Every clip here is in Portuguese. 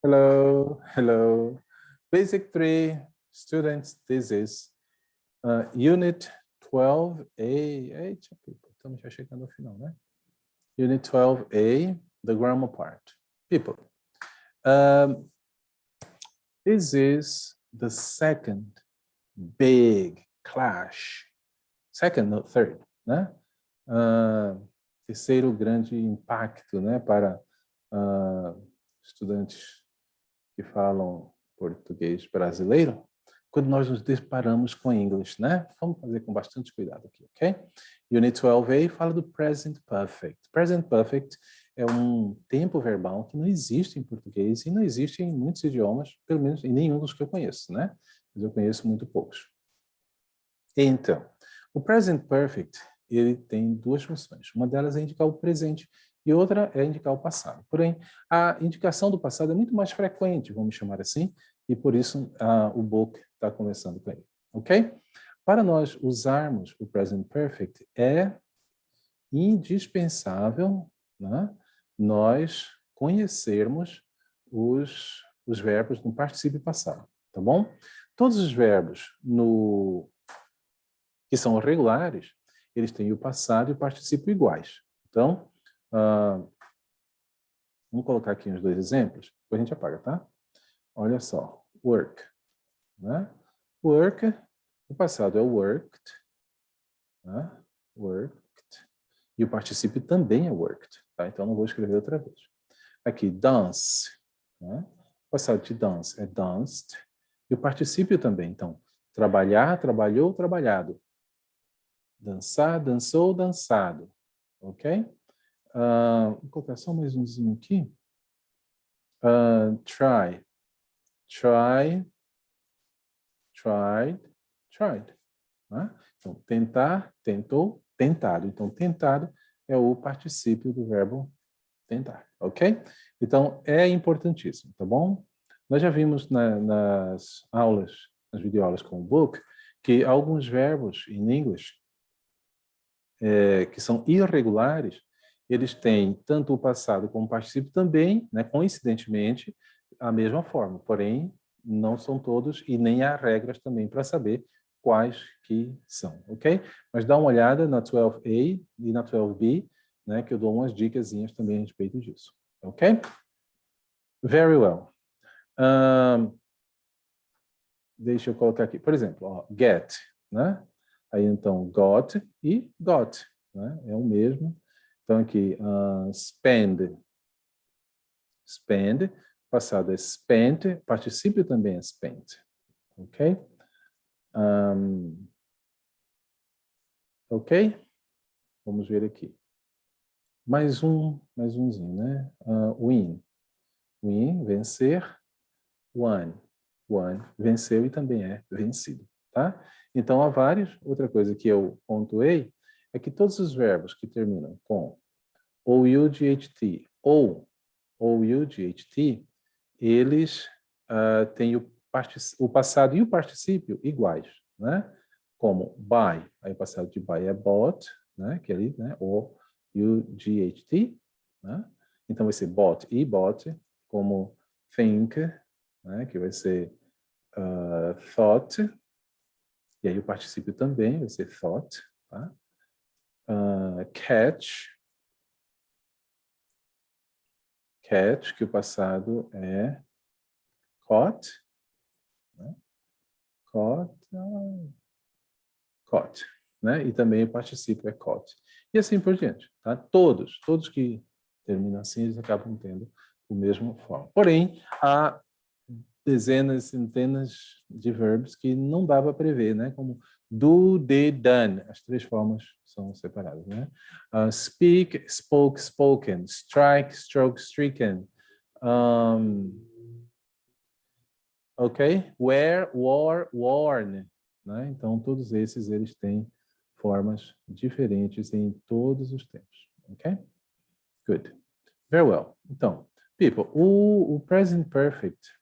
Hello, hello. Basic 3 students, this is Unit 12A. Eita, people, estamos já chegando ao final, né? Unit 12A, the grammar part. People, this is the second big clash. Second, no, third, né? Terceiro grande impacto, né, para estudantes que falam português brasileiro, quando nós nos deparamos com English, né? Vamos fazer com bastante cuidado aqui, ok? Unit 12A fala do present perfect. Present perfect é um tempo verbal que não existe em português e não existe em muitos idiomas, pelo menos em nenhum dos que eu conheço, né? Mas eu conheço muito poucos. Então, o present perfect, ele tem duas funções. Uma delas é indicar o presente e outra é indicar o passado. Porém, a indicação do passado é muito mais frequente, vamos chamar assim, e por isso o book está começando com ele, ok? Para nós usarmos o present perfect, é indispensável, né, nós conhecermos os verbos no particípio passado, tá bom? Todos os verbos que são regulares, eles têm o passado e o particípio iguais. Então, vamos colocar aqui uns dois exemplos, depois a gente apaga, tá? Olha só, work, né? Work, o passado é worked, né? Worked, e o particípio também é worked, tá? Então não vou escrever outra vez. Aqui, dance, né? O passado de dance é danced, e o particípio também, então, trabalhar, trabalhou, trabalhado. Dançar, dançou, dançado. Ok? Vou colocar só mais umzinho aqui. Try. Try. Tried. Tried. Né? Então, tentar, tentou, tentado. Então, tentado é o particípio do verbo tentar. Ok? Então, é importantíssimo, tá bom? Nós já vimos nas aulas, nas videoaulas com o book, que alguns verbos em inglês que são irregulares, eles têm tanto o passado como o particípio também, né, coincidentemente, a mesma forma. Porém, não são todos e nem há regras também para saber quais que são, ok? Mas dá uma olhada na 12A e na 12B, né, que eu dou umas dicasinhas também a respeito disso, ok? Very well. Deixa eu colocar aqui, por exemplo, ó, get, né? Aí, então, got e got, né? É o mesmo. Então, aqui, spend. Spend, passado é spent, particípio também é spent. Ok? Ok? Vamos ver aqui. Mais umzinho, né? Win. Win, vencer. Won. Won, venceu e também é vencido, tá? Então, há vários. Outra coisa que eu pontuei é que todos os verbos que terminam com OU-GHT ou OU-GHT, eles têm o passado e o particípio iguais, né? Como buy, aí o passado de buy é bought, né? Que é ali, né? OU-GHT, né? Então vai ser bought e bought, como think, né? Que vai ser thought, e aí o particípio também vai ser thought, tá? Catch, que o passado é caught, né? Caught, né? E também o particípio é caught. E assim por diante, tá? Todos que terminam assim, eles acabam tendo o mesmo forma. Porém, há dezenas, centenas de verbos que não dá para prever, né? Como do, did, done. As três formas são separadas, né? Speak, spoke, spoken. Strike, stroke, stricken. Ok? Wear, wore, worn. Né? Então, todos esses, eles têm formas diferentes em todos os tempos. Ok? Good. Very well. Então, people, o present perfect,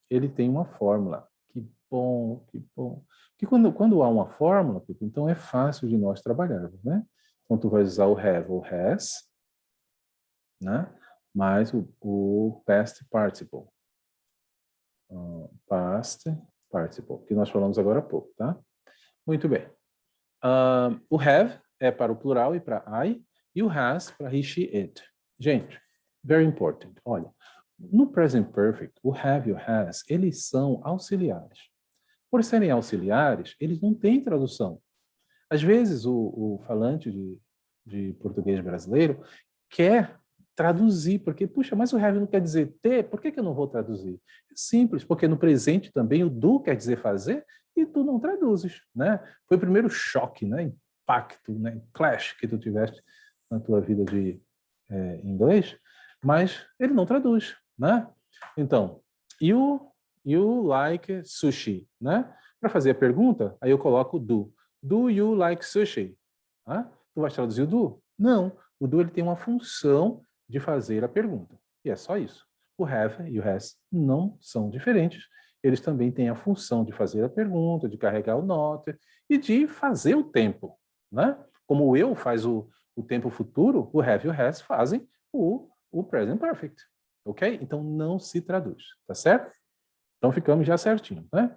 ele tem uma fórmula. Que bom, que bom. Que quando há uma fórmula, people, então é fácil de nós trabalharmos, né? Então, tu vai usar o have ou has, né? Mais o past participle. Past participle, que nós falamos agora há pouco, tá? Muito bem. O have é para o plural e para I, e o has para he, she, it. Gente, very important. Olha, no present perfect, o have e o has, eles são auxiliares. Por serem auxiliares, eles não têm tradução. Às vezes, o falante de português brasileiro quer traduzir, porque, puxa, mas o have não quer dizer ter, por que eu não vou traduzir? É simples, porque no presente também o do quer dizer fazer e tu não traduzes, né? Foi o primeiro choque, né? Impacto, né? Clash que tu tiveste na tua vida de inglês, mas ele não traduz, né? Então, you like sushi, né? Para fazer a pergunta, aí eu coloco do. Do you like sushi? Ah, tu vai traduzir o do? Não. O do ele tem uma função de fazer a pergunta. E é só isso. O have e o has não são diferentes. Eles também têm a função de fazer a pergunta, de carregar o not e de fazer o tempo. Né? Como o eu faz o tempo futuro, o have e o has fazem o present perfect. Ok? Então não se traduz. Tá certo? Então ficamos já certinho. Né?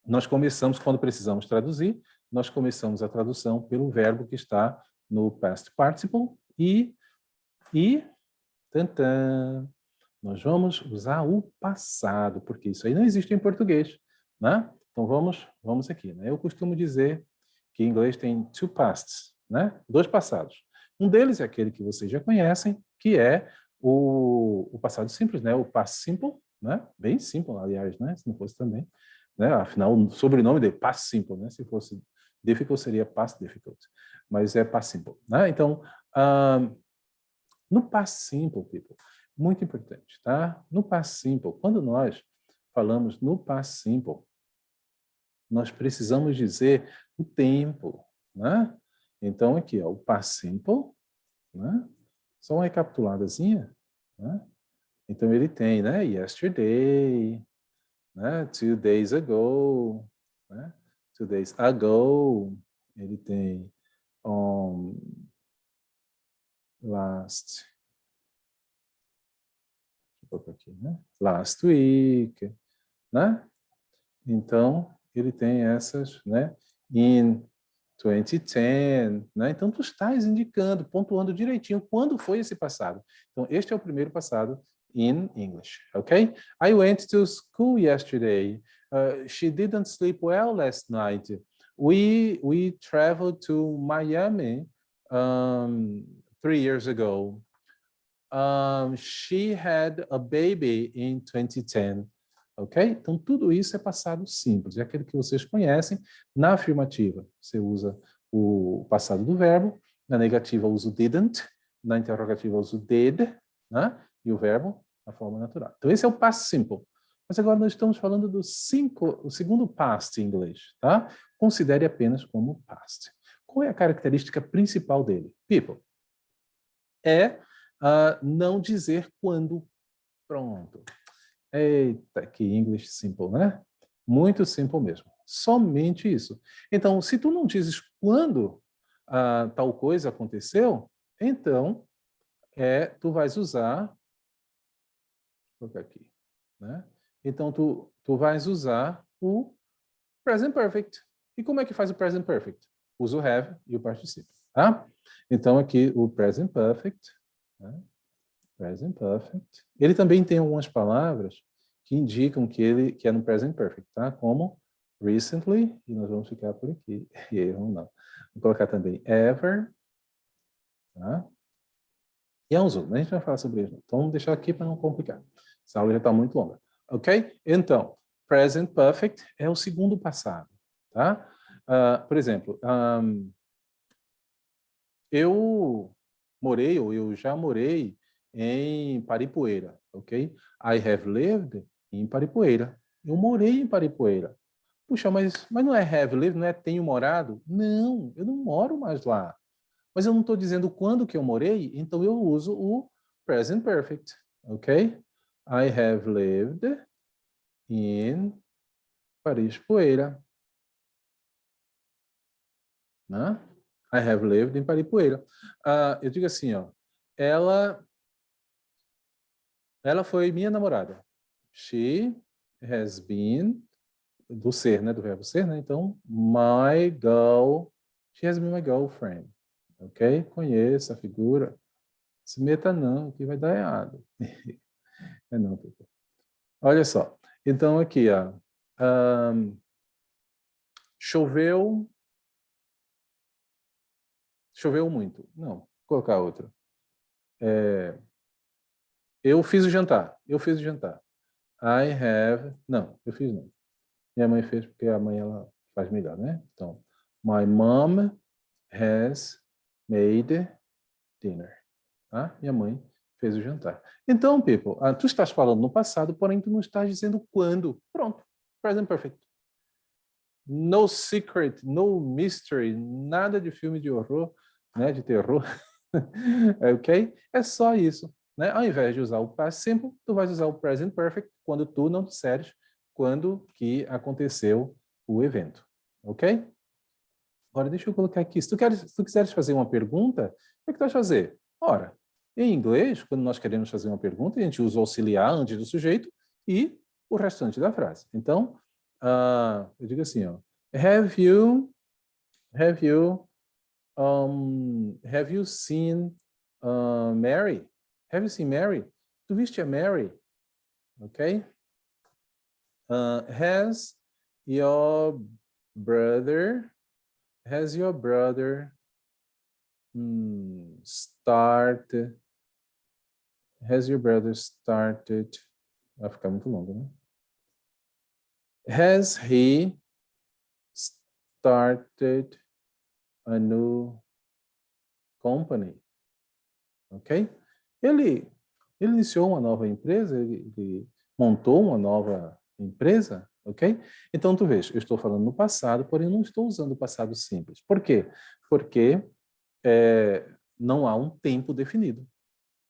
Nós começamos, quando precisamos traduzir, nós começamos a tradução pelo verbo que está no past participle e tantã, nós vamos usar o passado, porque isso aí não existe em português, né? Então vamos aqui, né? Eu costumo dizer que em inglês tem two pasts, né? Dois passados. Um deles é aquele que vocês já conhecem, que é o passado simples, né? O past simple, né? Bem simples, aliás, né? Se não fosse também, né? Afinal, o sobrenome dele, past simple, né? Se fosse difficult, seria past difficult, mas é past simple, né? Então, no past simple, people, muito importante, tá? No past simple, quando nós falamos no past simple, nós precisamos dizer o tempo, né? Então, aqui, ó, o past simple, né? Só uma recapituladazinha, né? Então, ele tem, né? Yesterday, né? 2 days ago, né? 2 days ago, ele tem last, deixa eu colocar aqui, né? Last week, né? Então, ele tem essas, né? In 2010, né? Então, tu estás indicando, pontuando direitinho quando foi esse passado. Então, este é o primeiro passado in English, ok? I went to school yesterday. She didn't sleep well last night. We traveled to Miami 3 years ago. She had a baby in 2010. Ok? Então, tudo isso é passado simples. É aquele que vocês conhecem. Na afirmativa, você usa o passado do verbo. Na negativa, usa o didn't. Na interrogativa, usa o did. Né? E o verbo, na forma natural. Então, esse é o past simple. Mas agora nós estamos falando do o segundo past em inglês. Tá? Considere apenas como past. Qual é a característica principal dele? People. É não dizer quando. Pronto. Eita, que English simple, né? Muito simple mesmo. Somente isso. Então, se tu não dizes quando tal coisa aconteceu, então tu vais usar, vou colocar aqui, né? Então tu vais usar o present perfect. E como é que faz o present perfect? Usa o have e o participo, tá? Então aqui o present perfect, né? Present perfect. Ele também tem algumas palavras que indicam que é no present perfect, tá? Como recently, e nós vamos ficar por aqui. E aí, vamos lá. Vou colocar também ever, tá? E uns outros, a gente vai falar sobre isso. Então, vamos deixar aqui para não complicar. Essa aula já está muito longa. Ok? Então, present perfect é o segundo passado, tá? Por exemplo, eu morei, ou eu já morei em Paripueira, ok? I have lived em Paripueira. Eu morei em Paripueira. Puxa, mas não é have lived, não é tenho morado? Não, eu não moro mais lá. Mas eu não estou dizendo quando que eu morei, então eu uso o present perfect, ok? I have lived in Paripueira. Né? I have lived em Paripueira. Eu digo assim, ó, ela foi minha namorada. She has been, do ser, né? Do verbo ser, né? Então, my girl, she has been my girlfriend. Ok? Conheça a figura. Se meta não, que vai dar errado. É não, people. Olha só. Então, aqui, ó. Choveu muito. Não, vou colocar outro. Eu fiz o jantar. I have... Não, eu fiz não. Minha mãe fez porque a mãe ela faz melhor, né? Então, my mom has made dinner. Tá? Minha mãe fez o jantar. Então, people, tu estás falando no passado, porém tu não estás dizendo quando. Pronto. Present perfect. No secret, no mystery, nada de filme de horror, né, de terror. Ok? É só isso. Né? Ao invés de usar o past simple, tu vais usar o present perfect quando tu não disseres quando que aconteceu o evento. Ok? Agora, deixa eu colocar aqui. Se tu quiseres fazer uma pergunta, como é que tu vais fazer? Ora, em inglês, quando nós queremos fazer uma pergunta, a gente usa o auxiliar antes do sujeito e o restante da frase. Então, eu digo assim, ó, have you seen Mary? Have you seen Mary? Tu viste a Mary? Ok? Has your brother started? Has your brother started? Vai ficar muito longo, né? Has he started a new company? Ok? Ele iniciou uma nova empresa, ele montou uma nova empresa, ok? Então, tu vês, eu estou falando no passado, porém não estou usando o passado simples. Por quê? Porque não há um tempo definido,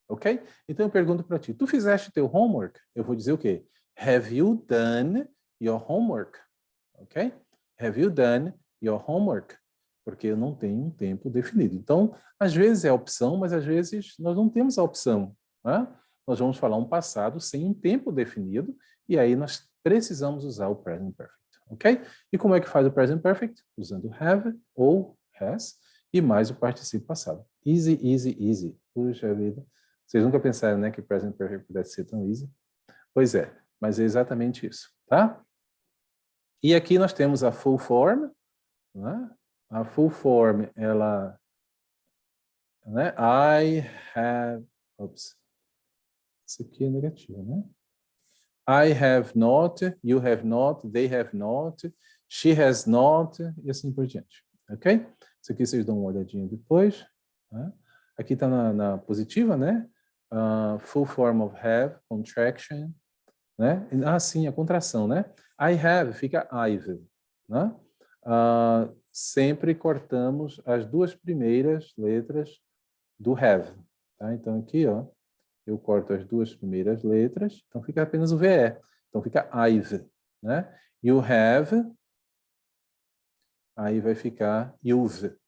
ok? Então, eu pergunto para ti, tu fizeste teu homework? Eu vou dizer o quê? Have you done your homework? Ok? Have you done your homework? Porque eu não tenho um tempo definido. Então, às vezes é a opção, mas às vezes nós não temos a opção. Né? Nós vamos falar um passado sem um tempo definido, e aí nós precisamos usar o present perfect. Ok? E como é que faz o present perfect? Usando have ou has e mais o particípio passado. Easy, easy, easy. Puxa vida. Vocês nunca pensaram, né, que present perfect pudesse ser tão easy? Pois é, mas é exatamente isso, tá? E aqui nós temos a full form, né? A full form, ela, né? I have, ops, isso aqui é negativo, né? I have not, you have not, they have not, she has not, e assim por diante, ok? Isso aqui vocês dão uma olhadinha depois. Né? Aqui está na positiva, né? Full form of have, contraction, né? Sim, a contração, né? I have fica I've, né? Sempre cortamos as duas primeiras letras do have, tá? Então aqui, ó, eu corto as duas primeiras letras, então fica apenas o VE. Então fica I've, né? You have, aí vai ficar you've,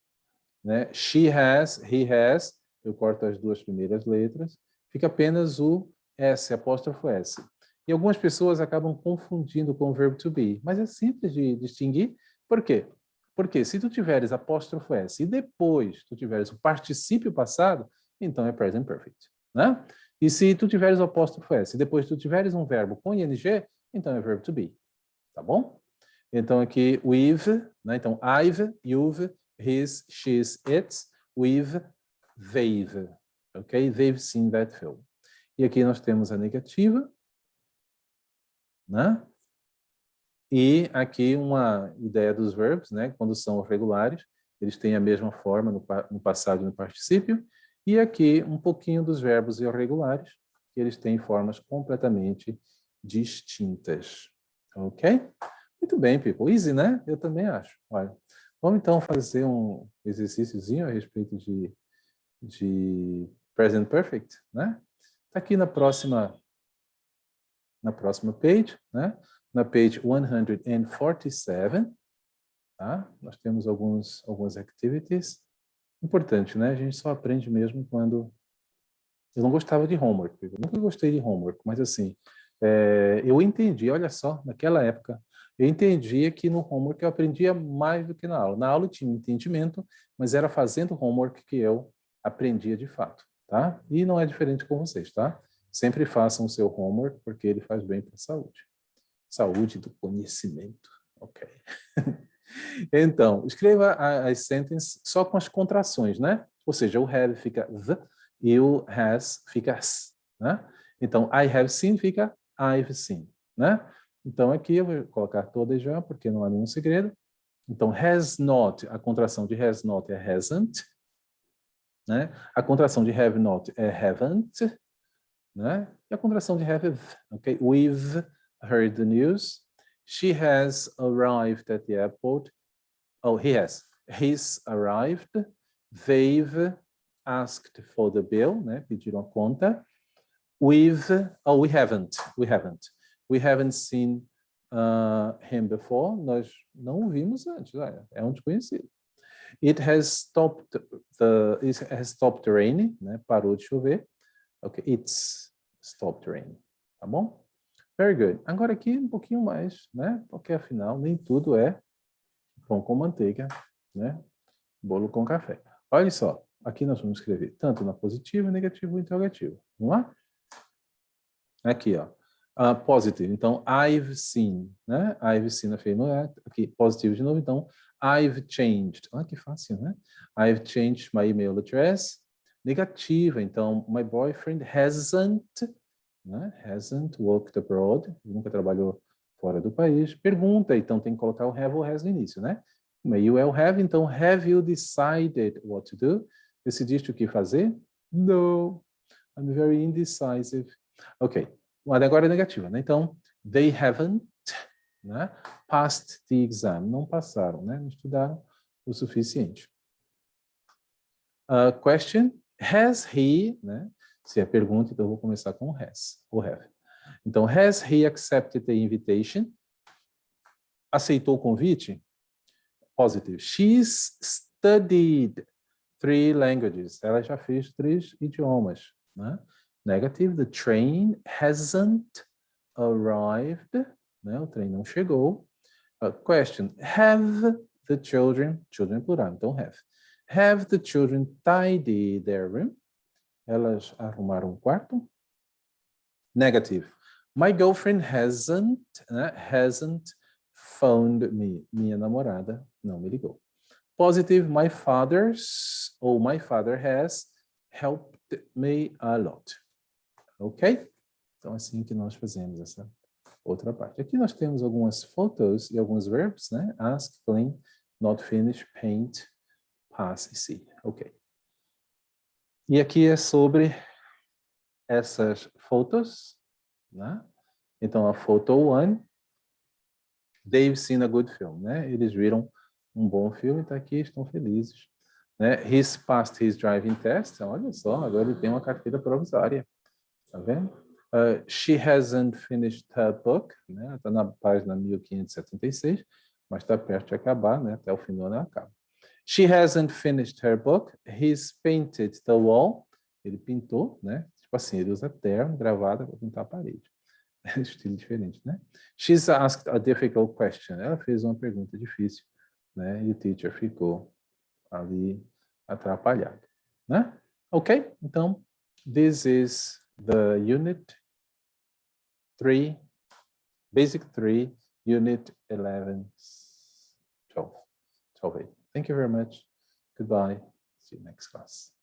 né? She has, he has, eu corto as duas primeiras letras, fica apenas o S, apóstrofo S. E algumas pessoas acabam confundindo com o verbo to be, mas é simples de distinguir. Por quê? Porque se tu tiveres apóstrofo S e depois tu tiveres o particípio passado, então é present perfect, né? E se tu tiveres o apóstrofo S e depois tu tiveres um verbo com ing, então é verbo to be, tá bom? Então aqui with, né? Então I've, you've, his, she's, it's, with, they've, ok? They've seen that film. E aqui nós temos a negativa, né? E aqui uma ideia dos verbos, né? Quando são regulares, eles têm a mesma forma no passado e no particípio. E aqui um pouquinho dos verbos irregulares, que eles têm formas completamente distintas. Ok? Muito bem, people. Easy, né? Eu também acho. Olha, vamos então fazer um exercíciozinho a respeito de present perfect, né? Está aqui na próxima page, né? Na page 147, tá? Nós temos algumas activities. Importante, né? A gente só aprende mesmo quando... Eu não gostava de homework, eu nunca gostei de homework, mas assim, Eu entendi, olha só, naquela época, eu entendia que no homework eu aprendia mais do que na aula. Na aula eu tinha entendimento, mas era fazendo homework que eu aprendia de fato, tá? E não é diferente com vocês, tá? Sempre façam o seu homework, porque ele faz bem para a saúde. Saúde do conhecimento, ok. Então, escreva as sentences só com as contrações, né? Ou seja, o have fica the e o has fica s, né? Então, I have seen fica I've seen, né? Então, aqui eu vou colocar todas já, porque não há nenhum segredo. Então, has not, a contração de has not é hasn't, né? A contração de have not é haven't, né? E a contração de have, ok? We've heard the news. She has arrived at the airport. Oh, he has. He's arrived. They've asked for the bill, né? Pediram a conta. We haven't. We haven't seen him before. Nós não o vimos antes. É um desconhecido. It has stopped raining, né? Parou de chover. Ok, it's stopped raining. Tá bom? Very good. Agora aqui um pouquinho mais, né? Porque afinal nem tudo é pão com manteiga, né? Bolo com café. Olha só, aqui nós vamos escrever tanto na positiva, negativo e interrogativo. Vamos lá? Aqui, ó. Positive. Então, I've seen, né? I've seen afirma aqui, positivo de novo. Então, I've changed. Ah, que fácil, né? I've changed my email address. Negativa. Então, my boyfriend hasn't, né? Hasn't worked abroad. Nunca trabalhou fora do país. Pergunta. Então, tem que colocar o have ou has no início, né? Meio é o have. Então, have you decided what to do? Decidiste o que fazer? No. I'm very indecisive. Ok. Agora é negativa, né? Então, they haven't, né, passed the exam. Não passaram, né? Não estudaram o suficiente. Question. Has he, né? Se é pergunta, então eu vou começar com has, ou have. Então, has he accepted the invitation? Aceitou o convite? Positive. She's studied 3 languages. Ela já fez 3 idiomas, né? Negative. The train hasn't arrived, né? O trem não chegou. Question. Have the children plural, então have the children tidy their room? Elas arrumaram o quarto? Negative. My girlfriend hasn't phoned me. Minha namorada não me ligou. Positive. My father has helped me a lot. Ok? Então, assim que nós fazemos essa outra parte. Aqui nós temos algumas fotos e alguns verbos, né? Ask, clean, not finish, paint, pass e see. Ok. E aqui é sobre essas fotos, né? Então, a photo 1, they've seen a good film, né? Eles viram um bom filme, tá aqui, estão felizes. Né? He's passed his driving test. Olha só, agora ele tem uma carteira provisória. Tá vendo? She hasn't finished her book, né? Está na página 1576, mas está perto de acabar, né? Até o fim do ano ela acaba. She hasn't finished her book. He's painted the wall. Ele pintou, né? Tipo assim, ele usa terno, gravata para pintar a parede. Estilo diferente, né? She's asked a difficult question. Ela fez uma pergunta difícil, né? E o teacher ficou ali atrapalhado, né? Ok? Então, this is the unit 3, basic 3, unit 11, 12. Thank you very much. Goodbye. See you next class.